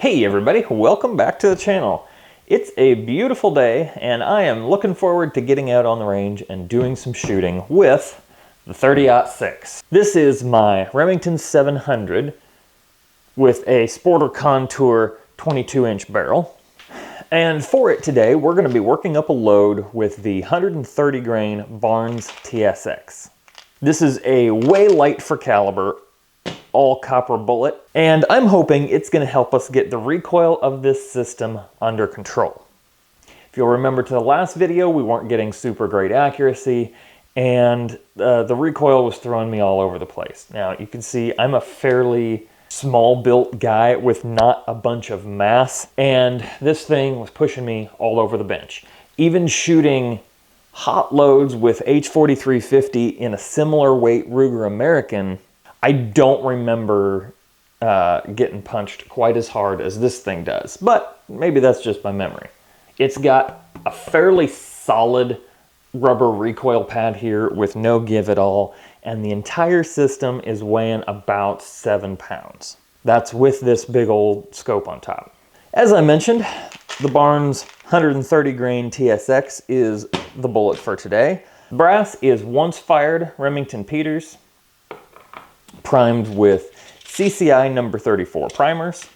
Hey everybody, welcome back to the channel. It's a beautiful day and I am looking forward to getting out on the range and doing some shooting with the 30-06. This is my Remington 700 with a Sporter Contour 22-inch barrel. And for it today, we're going to be working up a load with the 130 grain Barnes TSX. This is a way light for caliber, all copper bullet, and I'm hoping it's going to help us get the recoil of this system under control. If you'll remember to the last video, we weren't getting super great accuracy, and the recoil was throwing me all over the place. Now you can see I'm a fairly small built guy with not a bunch of mass, and this thing was pushing me all over the bench. Even shooting hot loads with H4350 in a similar weight Ruger American, I don't remember getting punched quite as hard as this thing does, but maybe that's just my memory. It's got a fairly solid rubber recoil pad here with no give at all, and the entire system is weighing about 7 pounds. That's with this big old scope on top. As I mentioned, the Barnes 130 grain TSX is the bullet for today. Brass is once fired Remington Peters, primed with CCI number 34 primers.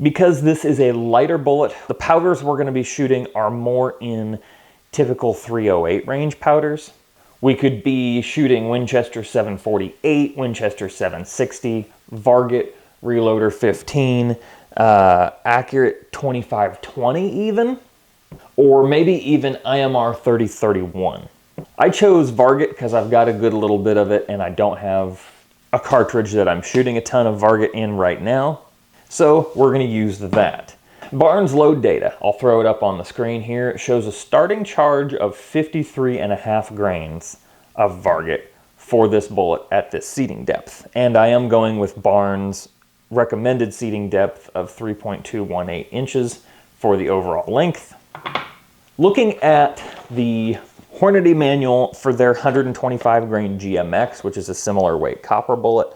Because this is a lighter bullet, the powders we're going to be shooting are more in typical 308 range powders. We could be shooting Winchester 748, Winchester 760, Varget Reloader 15, Accurate 2520 even, or maybe even IMR 3031. I chose Varget because I've got a good little bit of it and I don't have a cartridge that I'm shooting a ton of Varget in right now. So we're going to use that. Barnes load data, I'll throw it up on the screen here. It shows a starting charge of 53.5 grains of Varget for this bullet at this seating depth. And I am going with Barnes recommended seating depth of 3.218 inches for the overall length. Looking at the Hornady manual for their 125 grain GMX, which is a similar weight copper bullet,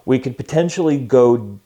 we could potentially go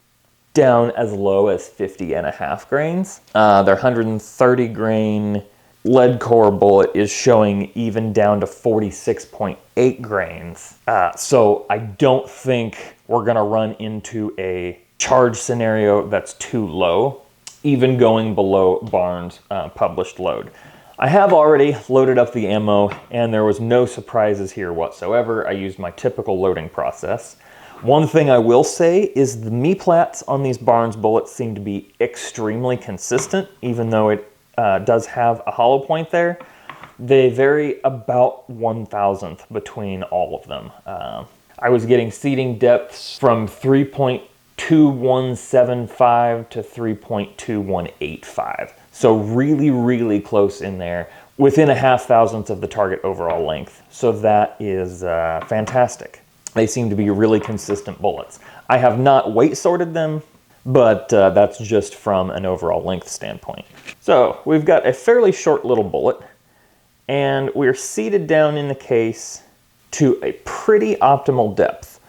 down as low as 50.5 grains. Their 130 grain lead core bullet is showing even down to 46.8 grains. So I don't think we're gonna run into a charge scenario that's too low, even going below Barnes published load. I have already loaded up the ammo and there was no surprises here whatsoever. I used my typical loading process. One thing I will say is the me-plats on these Barnes bullets seem to be extremely consistent, even though it does have a hollow point there. They vary about 1/1000th between all of them. I was getting seating depths from 3.2175 to 3.2185. So really, really close in there, within a 0.5 of the target overall length. So that is fantastic. They seem to be really consistent bullets. I have not weight sorted them, but that's just from an overall length standpoint. So we've got a fairly short little bullet, and we're seated down in the case to a pretty optimal depth.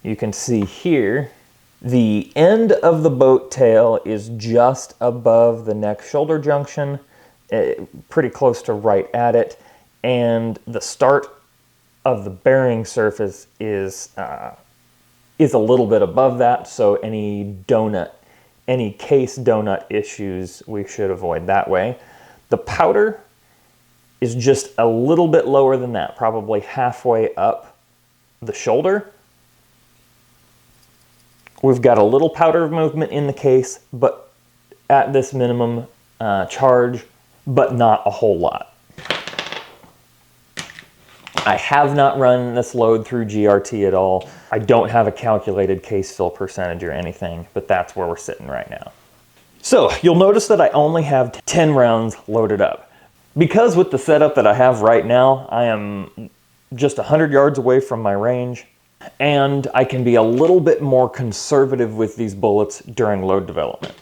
You can see here, the end of the boat tail is just above the neck-shoulder junction, pretty close to right at it, and the start of the bearing surface is a little bit above that, so any case donut issues we should avoid that way. The powder is just a little bit lower than that, probably halfway up the shoulder. We've got a little powder movement in the case, but at this minimum charge, but not a whole lot. I have not run this load through GRT at all. I don't have a calculated case fill percentage or anything, but that's where we're sitting right now. So you'll notice that I only have 10 rounds loaded up. Because with the setup that I have right now, I am just 100 yards away from my range, and I can be a little bit more conservative with these bullets during load development.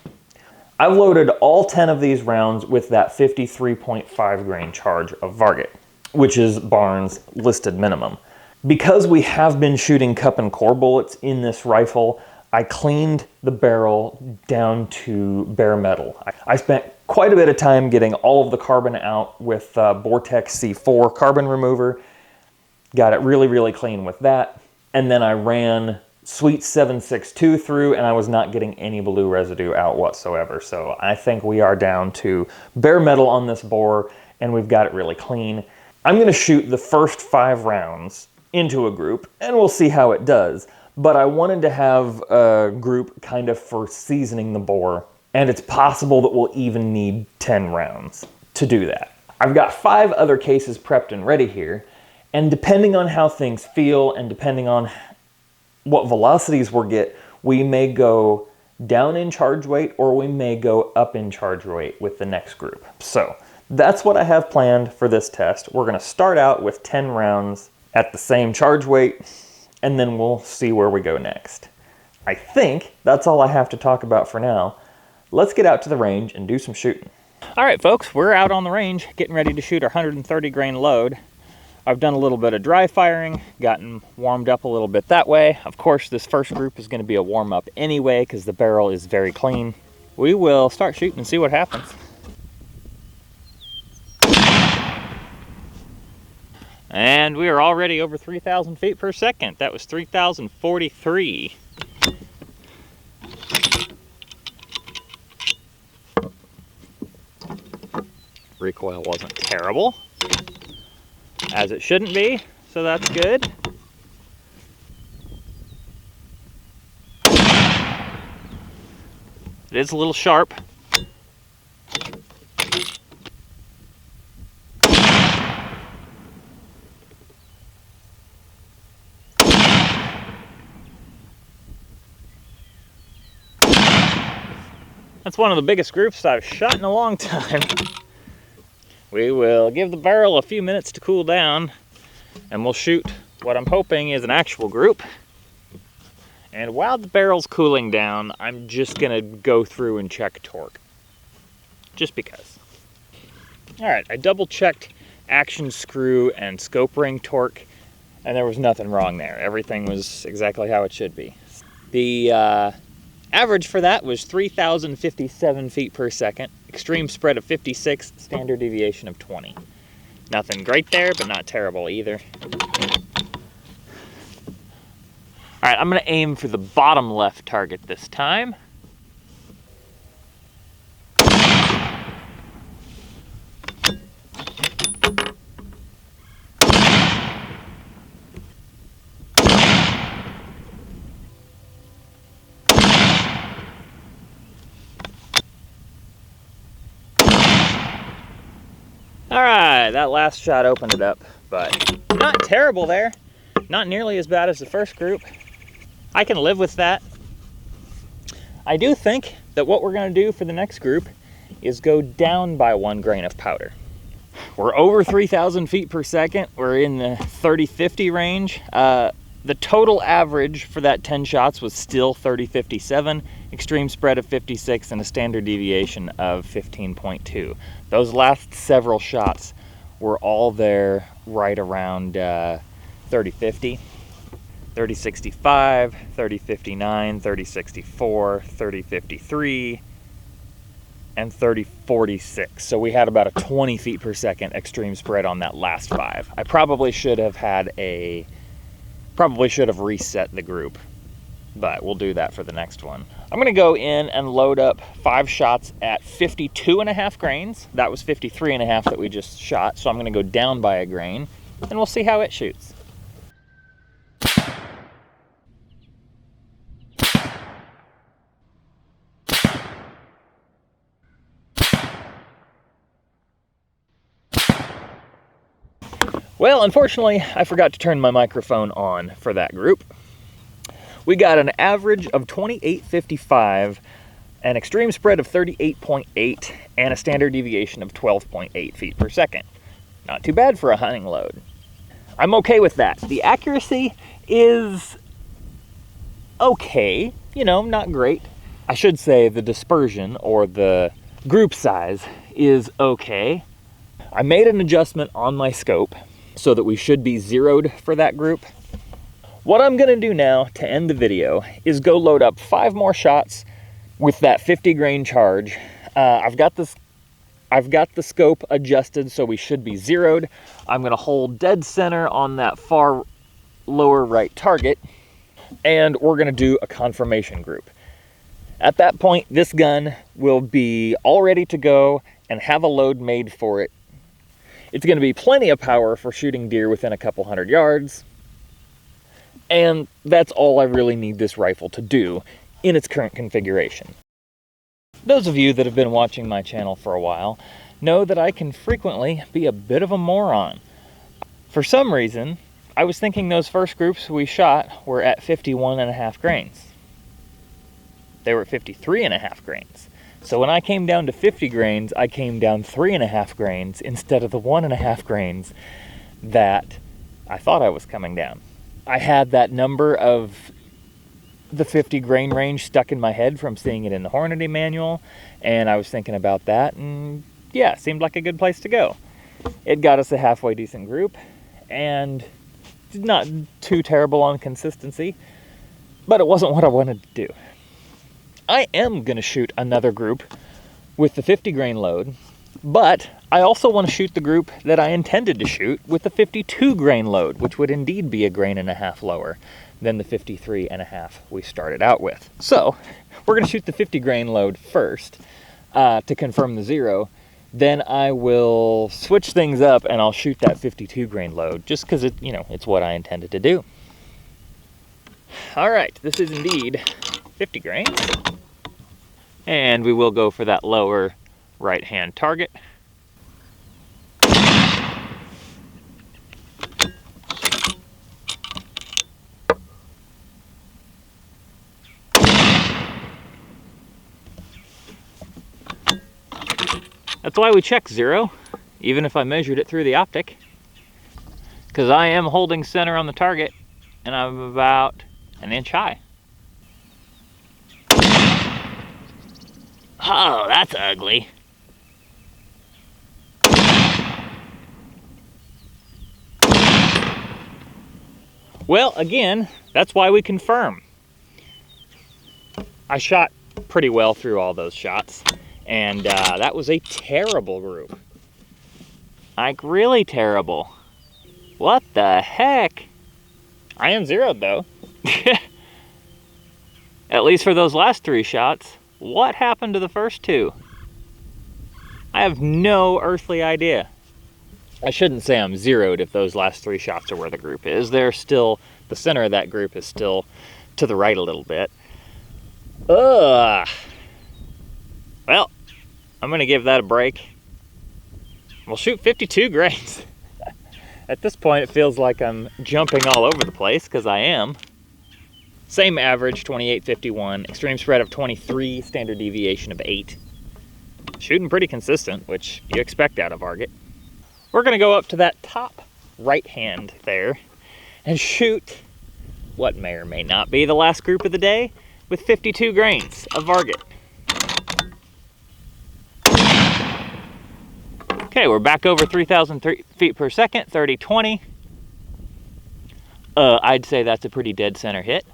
I've loaded all 10 of these rounds with that 53.5 grain charge of Varget, which is Barnes listed minimum. Because we have been shooting cup and core bullets in this rifle, I cleaned the barrel down to bare metal. I spent quite a bit of time getting all of the carbon out with Vortex C4 carbon remover. Got it really, really clean with that. And then I ran Sweet 762 through, and I was not getting any blue residue out whatsoever. So I think we are down to bare metal on this bore, and we've got it really clean. I'm gonna shoot the first 5 rounds into a group, and we'll see how it does. But I wanted to have a group kind of for seasoning the bore, and it's possible that we'll even need 10 rounds to do that. I've got 5 other cases prepped and ready here, and depending on how things feel and depending on what velocities we'll get, we may go down in charge weight or we may go up in charge weight with the next group. So that's what I have planned for this test. We're gonna start out with 10 rounds at the same charge weight, and then we'll see where we go next. I think that's all I have to talk about for now. Let's get out to the range and do some shooting. All right, folks, we're out on the range getting ready to shoot our 130 grain load. I've done a little bit of dry firing, gotten warmed up a little bit that way. Of course, this first group is going to be a warm up anyway because the barrel is very clean. We will start shooting and see what happens. And we are already over 3,000 feet per second. That was 3,043. Recoil wasn't terrible, as it shouldn't be, so that's good. It is a little sharp. That's one of the biggest groups I've shot in a long time. We will give the barrel a few minutes to cool down, and we'll shoot what I'm hoping is an actual group. And while the barrel's cooling down, I'm just gonna go through and check torque, just because. All right, I double checked action screw and scope ring torque, and there was nothing wrong there. Everything was exactly how it should be. The average for that was 3,057 feet per second, extreme spread of 56, standard deviation of 20. Nothing great there, but not terrible either. All right, I'm gonna aim for the bottom left target this time. All right, that last shot opened it up, but not terrible there. Not nearly as bad as the first group. I can live with that. I do think that what we're gonna do for the next group is go down by 1 grain of powder. We're over 3,000 feet per second. We're in the 30-50 range. The total average for that 10 shots was still 30-57, extreme spread of 56, and a standard deviation of 15.2. Those last several shots were all there right around 30-50, 30-65, 30-59, 30-64, 30-53, and 30-46. So we had about a 20 feet per second extreme spread on that last 5. I probably should have reset the group, but we'll do that for the next one. I'm gonna go in and load up 5 shots at 52.5 grains. That was 53.5 that we just shot, so I'm gonna go down by a grain, and we'll see how it shoots. Well, unfortunately, I forgot to turn my microphone on for that group. We got an average of 28.55, an extreme spread of 38.8, and a standard deviation of 12.8 feet per second. Not too bad for a hunting load. I'm okay with that. The accuracy is okay, you know, not great. I should say the dispersion, or the group size, is okay. I made an adjustment on my scope so that we should be zeroed for that group. What I'm gonna do now to end the video is go load up 5 more shots with that 50 grain charge. I've got the scope adjusted so we should be zeroed. I'm gonna hold dead center on that far lower right target, and we're gonna do a confirmation group. At that point, this gun will be all ready to go and have a load made for it. It's gonna be plenty of power for shooting deer within a couple hundred yards. And that's all I really need this rifle to do in its current configuration. Those of you that have been watching my channel for a while know that I can frequently be a bit of a moron. For some reason, I was thinking those first groups we shot were at 51.5 grains. They were at 53.5 grains. So when I came down to 50 grains, I came down 3.5 grains instead of the 1.5 grains that I thought I was coming down. I had that number of the 50 grain range stuck in my head from seeing it in the Hornady manual, and I was thinking about that, and yeah, it seemed like a good place to go. It got us a halfway decent group, and not too terrible on consistency, but it wasn't what I wanted to do. I am going to shoot another group with the 50 grain load, but I also want to shoot the group that I intended to shoot with the 52 grain load, which would indeed be 1.5 grains lower than the 53.5 we started out with. So we're going to shoot the 50 grain load first to confirm the zero. Then I will switch things up and I'll shoot that 52 grain load just because it's what I intended to do. All right, this is indeed 50 grains. And we will go for that lower right-hand target. That's why we check zero, even if I measured it through the optic, because I am holding center on the target and I'm about an inch high. Oh, that's ugly. Well, again, that's why we confirm. I shot pretty well through all those shots, and that was a terrible group. Like, really terrible. What the heck? I am zeroed, though. At least for those last 3 shots. What happened to the first 2? I have no earthly idea. I shouldn't say I'm zeroed if those last 3 shots are where the group is. They're still, the center of that group is still to the right a little bit. Ugh. Well, I'm gonna give that a break. We'll shoot 52 grains. At this point, it feels like I'm jumping all over the place, because I am. Same average, 28.51, extreme spread of 23, standard deviation of 8. Shooting pretty consistent, which you expect out of Varget. We're gonna go up to that top right hand there and shoot what may or may not be the last group of the day with 52 grains of Varget. Okay, we're back over 3,000 feet per second, 30-20. I'd say that's a pretty dead center hit.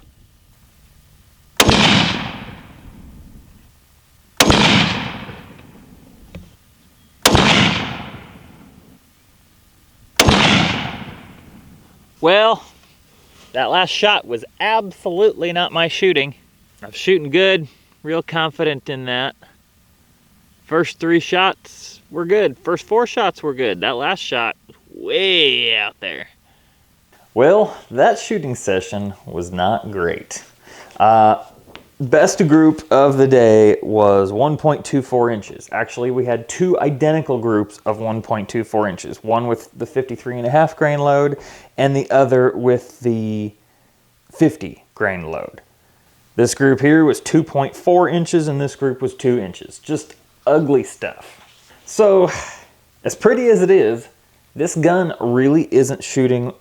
Well, that last shot was absolutely not my shooting. I was shooting good, real confident in that. First 3 shots were good. First 4 shots were good. That last shot was way out there. Well, that shooting session was not great. Best group of the day was 1.24 inches. Actually, we had 2 identical groups of 1.24 inches. One with the 53.5 grain load and the other with the 50 grain load. This group here was 2.4 inches and this group was 2 inches. Just ugly stuff. So, as pretty as it is, this gun really isn't shooting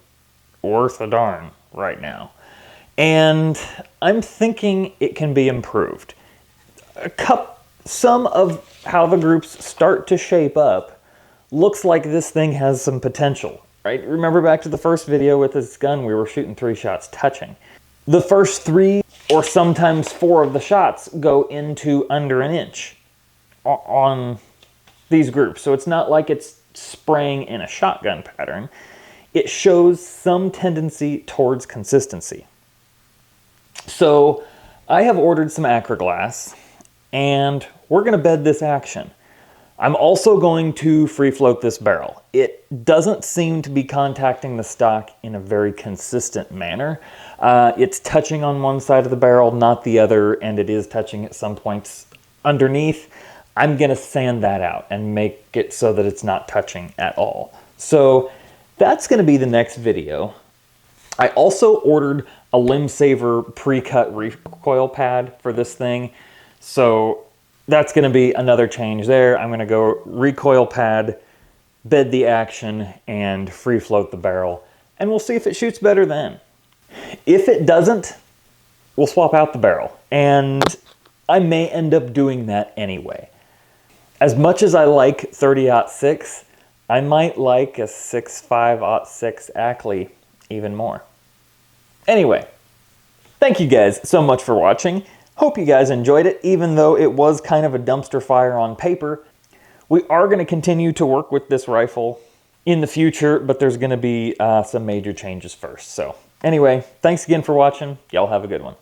worth a darn right now. And I'm thinking it can be improved. Some of how the groups start to shape up looks like this thing has some potential. right? Remember back to the first video with this gun, we were shooting 3 shots touching. The first 3 or sometimes 4 of the shots go into under an inch on these groups. So it's not like it's spraying in a shotgun pattern. It shows some tendency towards consistency. So I have ordered some acroglass and we're going to bed this action. I'm also going to free float this barrel. It doesn't seem to be contacting the stock in a very consistent manner. It's touching on one side of the barrel, not the other, and it is touching at some points underneath. I'm gonna sand that out and make it so that it's not touching at all. So that's gonna be the next video. I also ordered a Limb Saver pre-cut recoil pad for this thing. So that's gonna be another change there. I'm gonna go recoil pad, bed the action, and free float the barrel. And we'll see if it shoots better then. If it doesn't, we'll swap out the barrel. And I may end up doing that anyway. As much as I like 30-06, I might like a 6.5-06 Ackley even more. Anyway, thank you guys so much for watching. Hope you guys enjoyed it, even though it was kind of a dumpster fire on paper. We are going to continue to work with this rifle in the future, but there's going to be some major changes first. So anyway, thanks again for watching. Y'all have a good one.